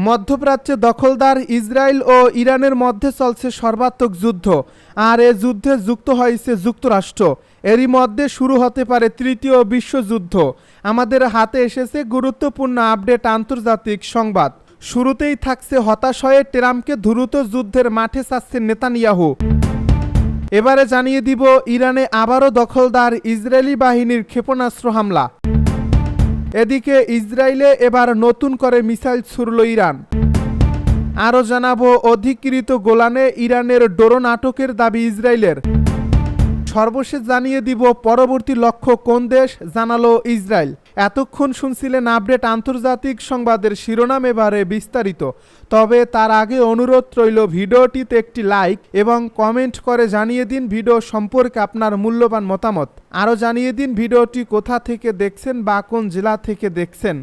মধ্যপ্রাচ্যে দখলদার ইসরায়েল ও ইরানের মধ্যে চলছে সর্বাত্মক যুদ্ধ, আর এ যুদ্ধে যুক্ত হয়েছে যুক্তরাষ্ট্র। এরই মধ্যে শুরু হতে পারে তৃতীয় বিশ্বযুদ্ধ। আমাদের হাতে এসেছে গুরুত্বপূর্ণ আপডেট আন্তর্জাতিক সংবাদ। শুরুতেই থাকছে হতাশ হয়ে ট্রাম্পকে দ্রুত যুদ্ধের মাঠে চাচ্ছেন নেতানিয়াহু। এবারে জানিয়ে দিব ইরানে আবারও দখলদার ইসরায়েলি বাহিনীর ক্ষেপণাস্ত্র হামলা। এদিকে ইসরায়েলে এবার নতুন করে মিসাইল ছুড়ল ইরান। আরও জানাবো অধিকৃত গোলানে ইরানের ড্রোন আটকের দাবি ইসরায়েলের। সর্বশেষ জানিয়ে দিব পরবর্তী লক্ষ্য কোন দেশ, জানালো ইসরায়েল। এতক্ষণ শুনছিলেন আপডেট আন্তর্জাতিক সংবাদের শিরোনাম, এবারে বিস্তারিত। তবে তার আগে অনুরোধ রইল ভিডিওটিতে একটি লাইক এবং কমেন্ট করে জানিয়ে দিন ভিডিও সম্পর্কে আপনার মূল্যবান মতামত। আরও জানিয়ে দিন ভিডিওটি কোথা থেকে দেখছেন বা কোন জেলা থেকে দেখছেন।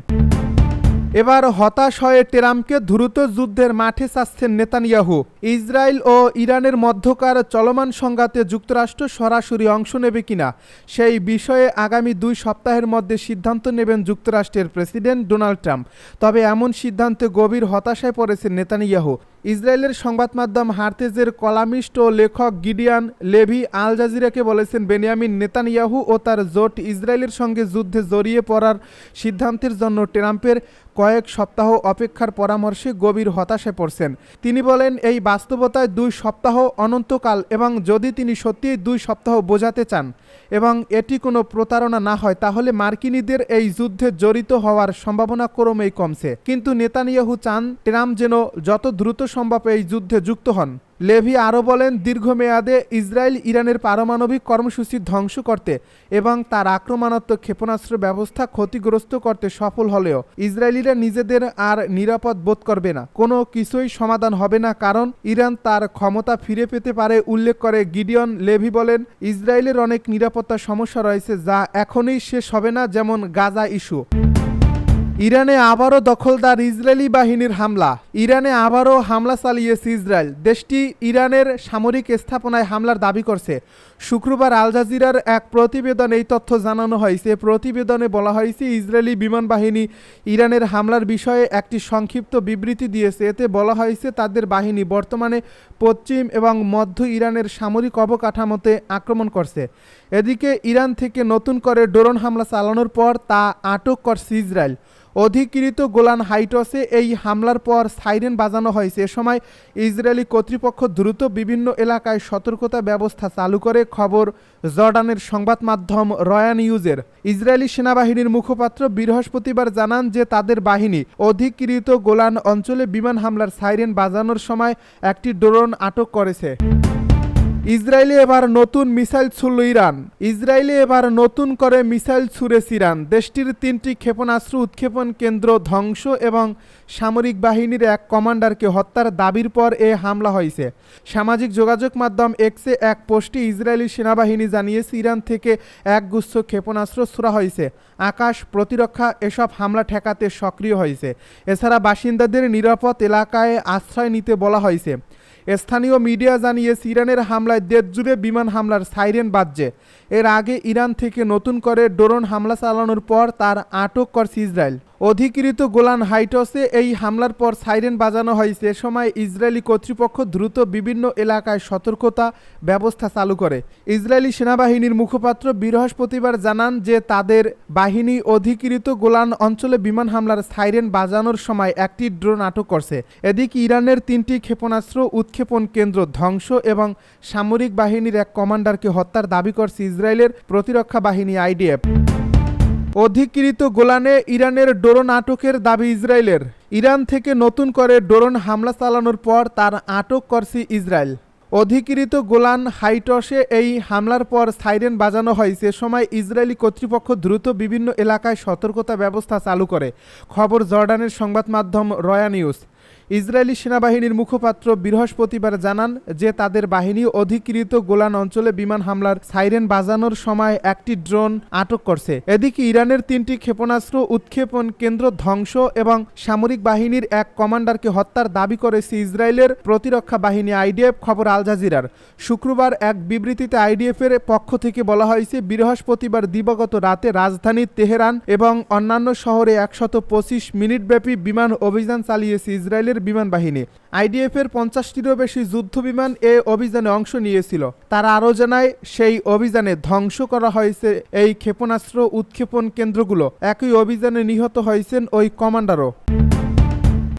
এবার হতাশ হয়ে ট্রাম্পকে দ্রুত যুদ্ধের মাঠে চাচ্ছেন নেতানিয়াহু। ইসরায়েল ও ইরানের মধ্যকার চলমান সংঘাতে যুক্তরাষ্ট্র সরাসরি অংশ নেবে কিনা সেই বিষয়ে আগামী 2 সপ্তাহের মধ্যে সিদ্ধান্ত নেবেন যুক্তরাষ্ট্রের প্রেসিডেন্ট ডোনাল্ড ট্রাম্প। তবে এমন সিদ্ধান্তে গভীর হতাশায় পড়েছেন নেতানিয়াহু। ইসরায়েলের সংবাদ মাধ্যম হারতেজের কলামিস্ট ও লেখক গিডিয়ান লেভি আল জাজিরাকে বলেছেন, বেনিয়ামিন নেতানিয়াহু ও তার জোট ইসরায়েলের সঙ্গে যুদ্ধে জড়িয়ে পড়ার সিদ্ধান্তের জন্য ট্রাম্পের কয়েক সপ্তাহ অপেক্ষার পরামর্শে গভীর হতাশায় পড়ছেন। তিনি বলেন, এই বাস্তবতায় 2 সপ্তাহ অনন্তকাল, এবং যদি তিনি সত্যিই 2 সপ্তাহ বোঝাতে চান এবং এটি কোনো প্রতারণা না হয়, তাহলে মার্কিনীদের এই যুদ্ধে জড়িত হওয়ার সম্ভাবনা ক্রমেই কমছে। কিন্তু নেতানিয়াহু চান ট্রাম্প যেন যত দ্রুত সম্ভব এই যুদ্ধে যুক্ত হন। লেভি আরও বলেন, দীর্ঘমেয়াদে ইসরায়েল ইরানের পারমাণবিক কর্মসূচি ধ্বংস করতে এবং তার আক্রমণাত্মক ক্ষেপণাস্ত্র ব্যবস্থা ক্ষতিগ্রস্ত করতে সফল হলেও ইসরায়েলিরা নিজেদের আর নিরাপদ বোধ করবে না। কোনো কিছুই সমাধান হবে না, কারণ ইরান তার ক্ষমতা ফিরে পেতে পারে উল্লেখ করে গিডিয়ন লেভি বলেন, ইসরায়েলের অনেক নিরাপত্তা সমস্যা রয়েছে যা এখনই শেষ হবে না, যেমন গাজা ইস্যু। ইরানে আবারও দখলদার ইসরায়েলি বাহিনীর হামলা। ইরানে আবারও হামলা চালিয়েছে ইসরায়েল। দেশটি ইরানের সামরিক স্থাপনায় হামলার দাবি করছে। শুক্রবার আল জাজিরার এক প্রতিবেদনে এই তথ্য জানানো হয়েছে। প্রতিবেদনে বলা হয়েছে, ইসরায়েলি বিমান বাহিনী ইরানের হামলার বিষয়ে একটি সংক্ষিপ্ত বিবৃতি দিয়েছে। এতে বলা হয়েছে, তাদের বাহিনী বর্তমানে পশ্চিম এবং মধ্য ইরানের সামরিক অবকাঠামোতে আক্রমণ করছে। এদিকে ইরান থেকে নতুন করে ড্রোন হামলা চালানোর পর তা আটক করছে ইসরায়েল। অধিকৃত গোলান হাইটসে এই হামলার পর সাইরেন বাজানো হয়েছে। এ সময় ইসরায়েলি কর্তৃপক্ষ দ্রুত বিভিন্ন এলাকায় সতর্কতা ব্যবস্থা চালু করে, খবর জর্ডানের সংবাদ মাধ্যম রয়া নিউজের। ইসরায়েলি সেনাবাহিনীর মুখপাত্র বৃহস্পতিবার জানান যে তাদের বাহিনী অধিকৃত গোলান অঞ্চলে বিমান হামলার সাইরেন বাজানোর সময় একটি ড্রোন আটক করেছে। ইসরায়েলে এবার নতুন মিসাইল ছুড়ল ইরান। ইসরায়েলে এবার নতুন করে মিসাইল ছুড়েছে ইরান। দেশটির 3টি ক্ষেপণাস্ত্র উৎক্ষেপণ কেন্দ্র ধ্বংস এবং সামরিক বাহিনীর এক কমান্ডারকে হত্যার দাবির পর এ হামলা হয়েছে। সামাজিক যোগাযোগ মাধ্যম এক্সে এক পোস্টে ইসরায়েলি সেনাবাহিনী জানিয়েছে, ইরান থেকে এক গুচ্ছ ক্ষেপণাস্ত্র ছোড়া হয়েছে। আকাশ প্রতিরক্ষা এসব হামলা ঠেকাতে সক্রিয় হয়েছে। এছাড়া বাসিন্দাদের নিরাপদ এলাকায় আশ্রয় নিতে বলা হয়েছে। স্থানীয় মিডিয়া জানিয়েছে, ইরানের হামলায় দেশ জুড়ে বিমান হামলার সাইরেন বাজছে। এর আগে ইরান থেকে নতুন করে ড্রোন হামলা চালানোর পর তার আটক করছে ইসরায়েল। অধিকৃত গোলান হাইটসে এই হামলার পর সাইরেন বাজানো হয়েছে। এ সময় ইসরায়েলি কর্তৃপক্ষ দ্রুত বিভিন্ন এলাকায় সতর্কতা ব্যবস্থা চালু করে। ইসরায়েলি সেনাবাহিনীর মুখপাত্র বৃহস্পতিবার জানান যে তাদের বাহিনী অধিকৃত গোলান অঞ্চলে বিমান হামলার সাইরেন বাজানোর সময় একটি ড্রোন আটক করছে। এদিকে ইরানের 3টি ক্ষেপণাস্ত্র উৎক্ষেপণ কেন্দ্র ধ্বংস এবং সামরিক বাহিনীর এক কমান্ডারকে হত্যার দাবি করছে ইসরায়েলের প্রতিরক্ষা বাহিনী আইডিএফ। অধিকৃত গোলানে ইরানের ড্রোন আটকের দাবি ইসরায়েলের। ইরান থেকে নতুন করে ড্রোন হামলা চালানোর পর তার আটক করছে ইসরায়েল। অধিকৃত গোলান হাইটসে এই হামলার পর সাইরেন বাজানো হয়েছে। এ সময় ইসরায়েলি কর্তৃপক্ষ দ্রুত বিভিন্ন এলাকায় সতর্কতা ব্যবস্থা চালু করে, খবর জর্ডানের সংবাদ মাধ্যম রয়া নিউজ। ইসরায়েলি সেনাবাহিনীর মুখপাত্র বৃহস্পতিবার জানান যে তাদের বাহিনী অধিকৃত গোলান অঞ্চলে বিমান হামলার সাইরেন বাজানোর সময় একটি ড্রোন আটক করছে। এদিকে ইরানের 3টি ক্ষেপণাস্ত্র উৎক্ষেপণ কেন্দ্র ধ্বংস এবং সামরিক বাহিনীর এক কমান্ডারকে হত্যার দাবি করেছে ইসরায়েলের প্রতিরক্ষা বাহিনী আইডিএফ। খবর আল জাজিরার। শুক্রবার এক বিবৃতিতে আইডিএফের পক্ষ থেকে বলা হয়েছে, বৃহস্পতিবার দিবাগত রাতে রাজধানী তেহরান এবং অন্যান্য শহরে 125 মিনিটব্যাপী বিমান অভিযান চালিয়েছে ইসরায়েলের বিমান বাহিনী। আইডিএফের 50টিরও বেশি যুদ্ধ বিমান এ অভিযানে অংশ নিয়েছিল। তারা আরও জানায়, সেই অভিযানে ধ্বংস করা হয়েছে এই ক্ষেপণাস্ত্র উৎক্ষেপণ কেন্দ্রগুলো। একই অভিযানে নিহত হয়েছেন ওই কমান্ডারও।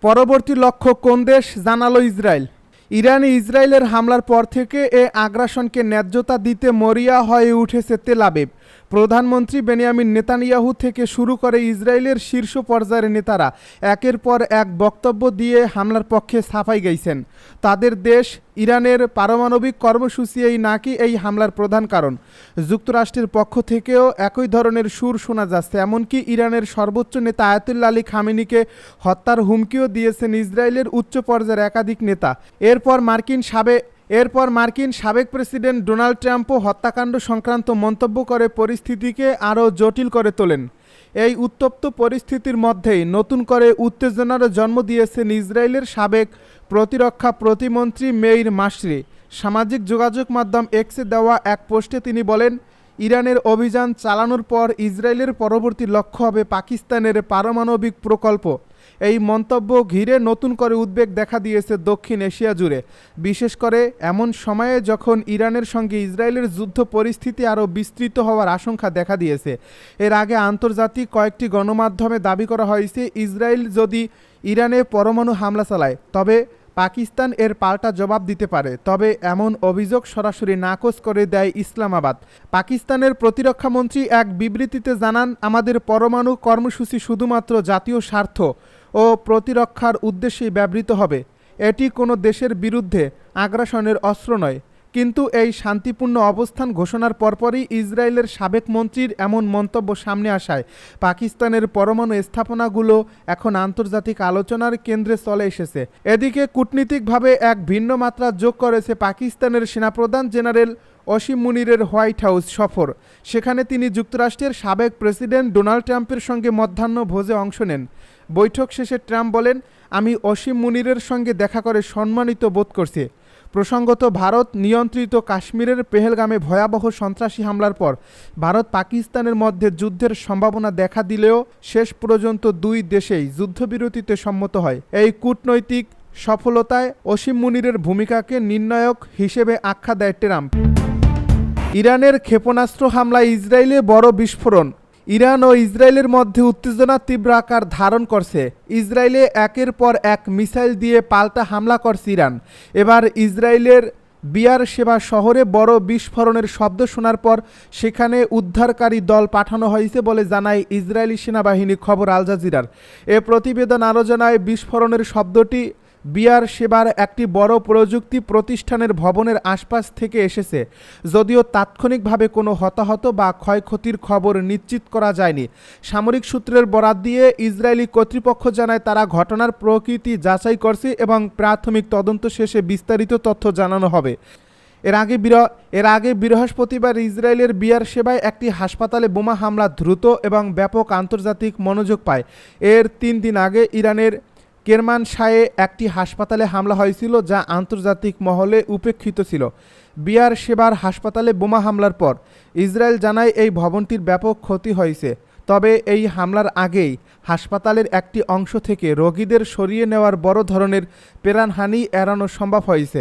পরবর্তী লক্ষ্য কোন দেশ জানালো ইসরায়েল। ইরানে ইসরায়েলের হামলার পর থেকে এ আগ্রাসনকে ন্যায্যতা দিতে মরিয়া হয়ে উঠেছে তেল আবিব। প্রধানমন্ত্রী বেনিয়ামিন নেতানিয়াহু থেকে শুরু করে ইসরায়েলের শীর্ষ পর্যায়ের নেতারা একের পর এক বক্তব্য দিয়ে হামলার পক্ষে সাফাই গাইছেন। তাদের দেশ ইরানের পারমাণবিক কর্মসূচিই নাকি এই হামলার প্রধান কারণ। যুক্তরাষ্ট্রের পক্ষ থেকেও একই ধরনের সুর শোনা যাচ্ছে। এমনকি ইরানের সর্বোচ্চ নেতা আয়াতুল্লাহ আলী খামেনিকে হত্যার হুমকিও দিয়েছেন ইসরায়েলের উচ্চ পর্যায়ের একাধিক নেতা। এরপর মার্কিন সাবেক প্রেসিডেন্ট ডোনাল্ড ট্রাম্পও হত্যাকাণ্ড সংক্রান্ত মন্তব্য করে পরিস্থিতিকে আরও জটিল করে তোলেন। এই উত্তপ্ত পরিস্থিতির মধ্যেই নতুন করে উত্তেজনার জন্ম দিয়েছেন ইসরায়েলের সাবেক প্রতিরক্ষা প্রতিমন্ত্রী মেইর মাশরি। সামাজিক যোগাযোগ মাধ্যম এক্সে দেওয়া এক পোস্টে তিনি বলেন, ইরানের অভিযান চালানোর পর ইসরায়েলের পরবর্তী লক্ষ্য হবে পাকিস্তানের পারমাণবিক প্রকল্প। এই মন্তব্য ঘিরে নতুন করে উদ্বেগ দেখা দিয়েছে দক্ষিণ এশিয়া জুড়ে, বিশেষ করে এমন সময়ে যখন ইরানের সঙ্গে ইসরায়েলের যুদ্ধ পরিস্থিতি আরও বিস্তৃত হওয়ার আশঙ্কা দেখা দিয়েছে। এর আগে আন্তর্জাতিক কয়েকটি গণমাধ্যমে দাবি করা হয়েছে, ইসরায়েল যদি ইরানে পরমাণু হামলা চালায় তবে পাকিস্তান এর পাল্টা জবাব দিতে পারে। তবে এমন অভিযোগ সরাসরি নাকচ করে দেয় ইসলামাবাদ। পাকিস্তানের প্রতিরক্ষামন্ত্রী এক বিবৃতিতে জানান, আমাদের পরমাণু কর্মসূচি শুধুমাত্র জাতীয় স্বার্থ ও প্রতিরক্ষার উদ্দেশ্যেই ব্যবহৃত হবে। এটি কোনো দেশের বিরুদ্ধে আগ্রাসনের অস্ত্র নয়। কিন্তু এই শান্তিপূর্ণ অবস্থান ঘোষণার পরপরই ইসরায়েলের সাবেক মন্ত্রীর এমন মন্তব্য সামনে আসায় পাকিস্তানের পরমাণু স্থাপনাগুলো এখন আন্তর্জাতিক আলোচনার কেন্দ্রে চলে এসেছে। এদিকে কূটনীতিকভাবে এক ভিন্ন মাত্রা যোগ করেছে পাকিস্তানের সেনাপ্রধান জেনারেল অসীম মুনিরের হোয়াইট হাউস সফর। সেখানে তিনি যুক্তরাষ্ট্রের সাবেক প্রেসিডেন্ট ডোনাল্ড ট্রাম্পের সঙ্গে মধ্যাহ্ন ভোজে অংশ নেন। বৈঠক শেষে ট্রাম্প বলেন, আমি অসীম মুনিরের সঙ্গে দেখা করে সম্মানিত বোধ করছি। প্রসঙ্গত, ভারত নিয়ন্ত্রিত কাশ্মীরের পেহেলগামে ভয়াবহ সন্ত্রাসী হামলার পর ভারত পাকিস্তানের মধ্যে যুদ্ধের সম্ভাবনা দেখা দিলেও শেষ পর্যন্ত দুই দেশেই যুদ্ধবিরতিতে সম্মত হয়। এই কূটনৈতিক সফলতায় অসীম মুনিরের ভূমিকাকে নির্ণায়ক হিসেবে আখ্যা দেয় ট্রাম্প। ইরানের ক্ষেপণাস্ত্র হামলায় ইসরায়েলে বড় বিস্ফোরণ। ইরান ও ইসরায়েলের মধ্যে উত্তেজনা তীব্র আকার ধারণ করছে। ইসরায়েলে একের পর এক মিসাইল দিয়ে পাল্টা হামলা করছে ইরান। এবার ইসরায়েলের বিয়ার সেবা শহরে বড় বিস্ফোরণের শব্দ শোনার পর সেখানে উদ্ধারকারী দল পাঠানো হয়েছে বলে জানায় ইসরায়েলি সেনাবাহিনী। খবর আল জাজিরার। এ প্রতিবেদন আরও জানায়, বিস্ফোরণের শব্দটি বিয়ার সেবার একটি বড় প্রযুক্তি প্রতিষ্ঠানের ভবনের আশপাশ থেকে এসেছে। যদিও তাৎক্ষণিকভাবে কোনো হতাহত বা ক্ষয়ক্ষতির খবর নিশ্চিত করা যায়নি। সামরিক সূত্রের বরাত দিয়ে ইসরায়েলি কর্তৃপক্ষ জানায়, তারা ঘটনার প্রকৃতি যাচাই করছে এবং প্রাথমিক তদন্ত শেষে বিস্তারিত তথ্য জানানো হবে। এর আগে বৃহস্পতিবার ইসরায়েলের বিয়ার সেবায় একটি হাসপাতালে বোমা হামলা দ্রুত এবং ব্যাপক আন্তর্জাতিক মনোযোগ পায়। এর 3 দিন আগে ইরানের কেরমানশাহে একটি হাসপাতালে হামলা হয়েছিল, যা আন্তর্জাতিক মহলে উপেক্ষিত ছিল। বিয়ার সেবার হাসপাতালে বোমা হামলার পর ইসরায়েল জানায় এই ভবনটির ব্যাপক ক্ষতি হয়েছে। তবে এই হামলার আগেই হাসপাতালের একটি অংশ থেকে রোগীদের সরিয়ে নেওয়ার বড় ধরনের প্রাণহানি এড়ানো সম্ভব হয়েছে।